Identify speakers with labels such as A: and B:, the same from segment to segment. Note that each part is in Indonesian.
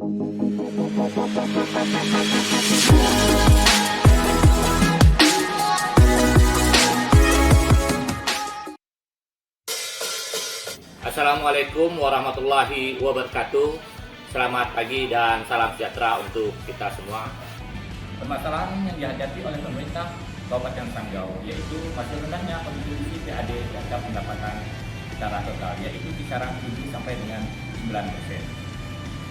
A: Assalamualaikum warahmatullahi wabarakatuh. Selamat pagi dan salam sejahtera untuk kita semua. Permasalahan yang dihadapi oleh pemerintah Kabupaten Sanggau yaitu masih rendahnya kontribusi PAD terhadap pendapatan secara total, yaitu kisaran 7 sampai dengan 9%.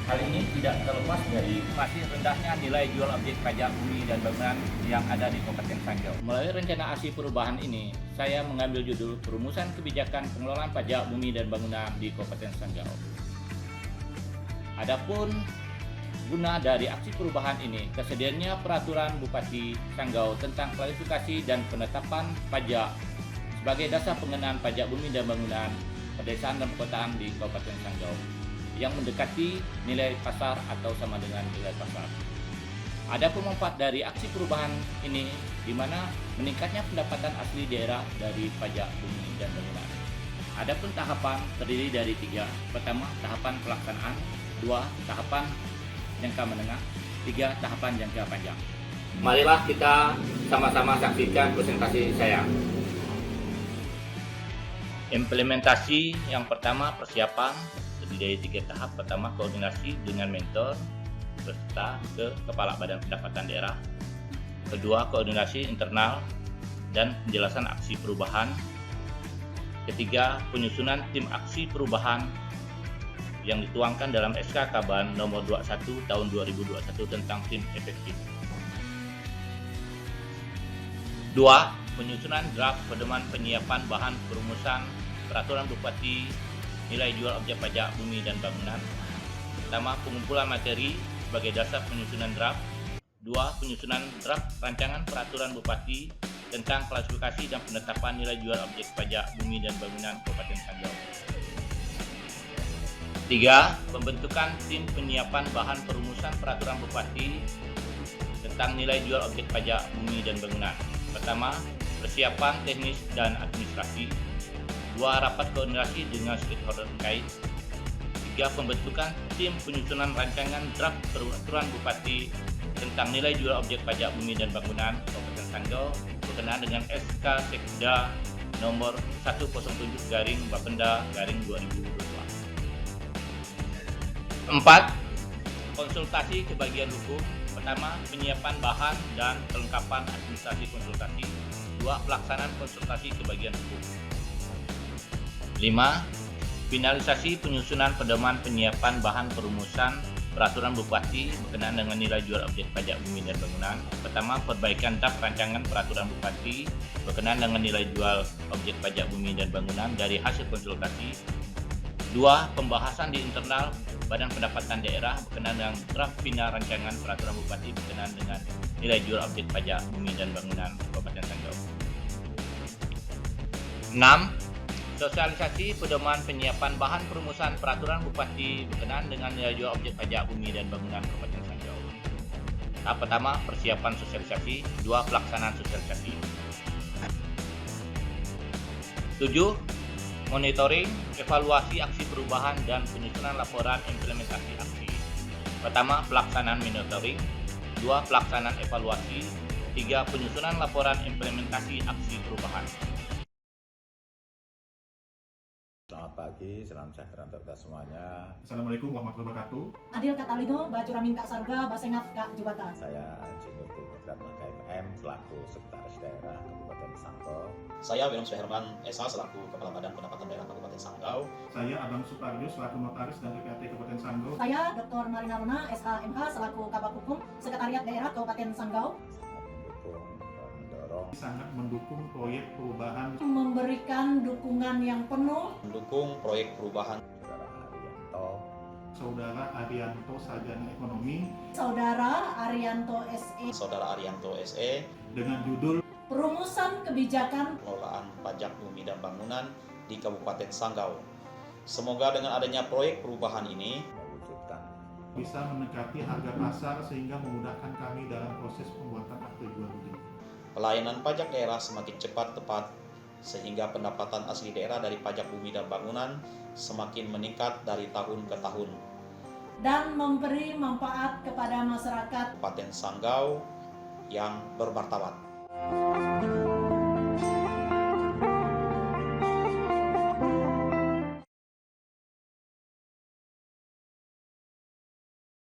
A: Hal ini tidak terlepas dari masih rendahnya nilai jual objek pajak bumi dan bangunan yang ada di Kabupaten Sanggau. Melalui rencana aksi perubahan ini, saya mengambil judul Perumusan Kebijakan Pengelolaan Pajak Bumi dan Bangunan di Kabupaten Sanggau. Adapun guna dari aksi perubahan ini, tersedianya peraturan Bupati Sanggau tentang klarifikasi dan penetapan pajak sebagai dasar pengenaan pajak bumi dan bangunan pedesaan dan perkotaan di Kabupaten Sanggau yang mendekati nilai pasar atau sama dengan nilai pasar. Adapun manfaat dari aksi perubahan ini di mana meningkatnya pendapatan asli daerah dari pajak bumi dan bangunan. Adapun tahapan terdiri dari 3. Pertama, tahapan pelaksanaan. 2. Tahapan jangka menengah. 3. Tahapan jangka panjang. Marilah kita sama-sama saksikan presentasi saya. Implementasi yang pertama, persiapan terdiri dari 3 tahap. Pertama, koordinasi dengan mentor serta ke Kepala Badan Pendapatan Daerah. Kedua, koordinasi internal dan penjelasan aksi perubahan. Ketiga, penyusunan tim aksi perubahan yang dituangkan dalam SK Kaban nomor 21 tahun 2021 tentang tim efektif. 2. Penyusunan draft pedoman penyiapan bahan perumusan peraturan Bupati nilai jual objek pajak bumi dan bangunan. Pertama, pengumpulan materi sebagai dasar penyusunan draft. 2. Penyusunan draft rancangan peraturan Bupati tentang klasifikasi dan penetapan nilai jual objek pajak bumi dan bangunan Kabupaten Sanggau. 3. Pembentukan tim penyiapan bahan perumusan peraturan Bupati tentang nilai jual objek pajak bumi dan bangunan. Pertama, persiapan teknis dan administrasi. 2. Rapat koordinasi dengan stakeholder terkait. 3. Pembentukan tim penyusunan rancangan draft peraturan Bupati tentang nilai jual objek pajak bumi dan bangunan Kabupaten Sanggau berkenaan dengan SK Sekda nomor 107/Bapenda/2022. 4. Konsultasi ke bagian hukum. Pertama, penyiapan bahan dan kelengkapan administrasi konsultasi. 2. Pelaksanaan konsultasi ke bagian hukum. 5. Finalisasi penyusunan pedoman penyiapan bahan perumusan peraturan Bupati berkenaan dengan nilai jual objek pajak bumi dan bangunan. Pertama, perbaikan draft rancangan peraturan Bupati berkenaan dengan nilai jual objek pajak bumi dan bangunan dari hasil konsultasi. 2. Pembahasan di internal Badan Pendapatan Daerah berkenaan dengan draft final rancangan peraturan Bupati berkenaan dengan nilai jual objek pajak bumi dan bangunan Kabupaten Sanggau. 6. Sosialisasi pedoman penyiapan bahan perumusan peraturan Bupati berkenaan dengan nilai jual objek pajak bumi dan bangunan Kabupaten Sanggau. Tahap pertama, persiapan sosialisasi. 2. Pelaksanaan sosialisasi. 7. Monitoring, evaluasi aksi perubahan dan penyusunan laporan implementasi aksi. Pertama, pelaksanaan monitoring. 2. Pelaksanaan evaluasi. 3. Penyusunan laporan implementasi aksi perubahan.
B: Selamat pagi, salam sejahtera untuk kita semuanya.
C: Assalamualaikum warahmatullahi wabarakatuh.
D: Adil Katalino, Bacuramin Kak Sarga, Basengat Kak Jubatan.
B: Saya Insinyur Putra KMM selaku Sekretaris Daerah Kabupaten Sanggau.
E: Saya William Suherman, SA selaku Kepala Badan Pendapatan Daerah Kabupaten Sanggau.
C: Saya Abang Suparjo selaku Notaris dan DPRT Kabupaten Sanggau.
D: Saya Dr. Marina Luna, SHMH selaku Kabak Hukum Sekretariat Daerah Kabupaten Sanggau.
C: Sangat mendukung proyek perubahan.
D: Memberikan dukungan yang penuh.
E: Mendukung proyek perubahan.
C: Saudara Arianto Sarjana Ekonomi.
D: Saudara Arianto SE.
E: Saudara Arianto SE.
C: Dengan judul
D: Perumusan Kebijakan
E: Pengelolaan Pajak Bumi dan Bangunan di Kabupaten Sanggau. Semoga dengan adanya proyek perubahan ini
C: bisa mendekati harga pasar sehingga memudahkan kami dalam proses pembuatan akte jual beli.
E: Pelayanan pajak daerah semakin cepat tepat sehingga pendapatan asli daerah dari pajak bumi dan bangunan semakin meningkat dari tahun ke tahun.
D: dan memberi manfaat kepada masyarakat
E: Kabupaten Sanggau yang bermartabat.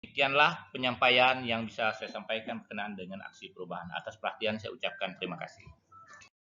A: Demikianlah penyampaian yang bisa saya sampaikan berkenaan dengan aksi perubahan. Atas perhatian saya ucapkan terima kasih.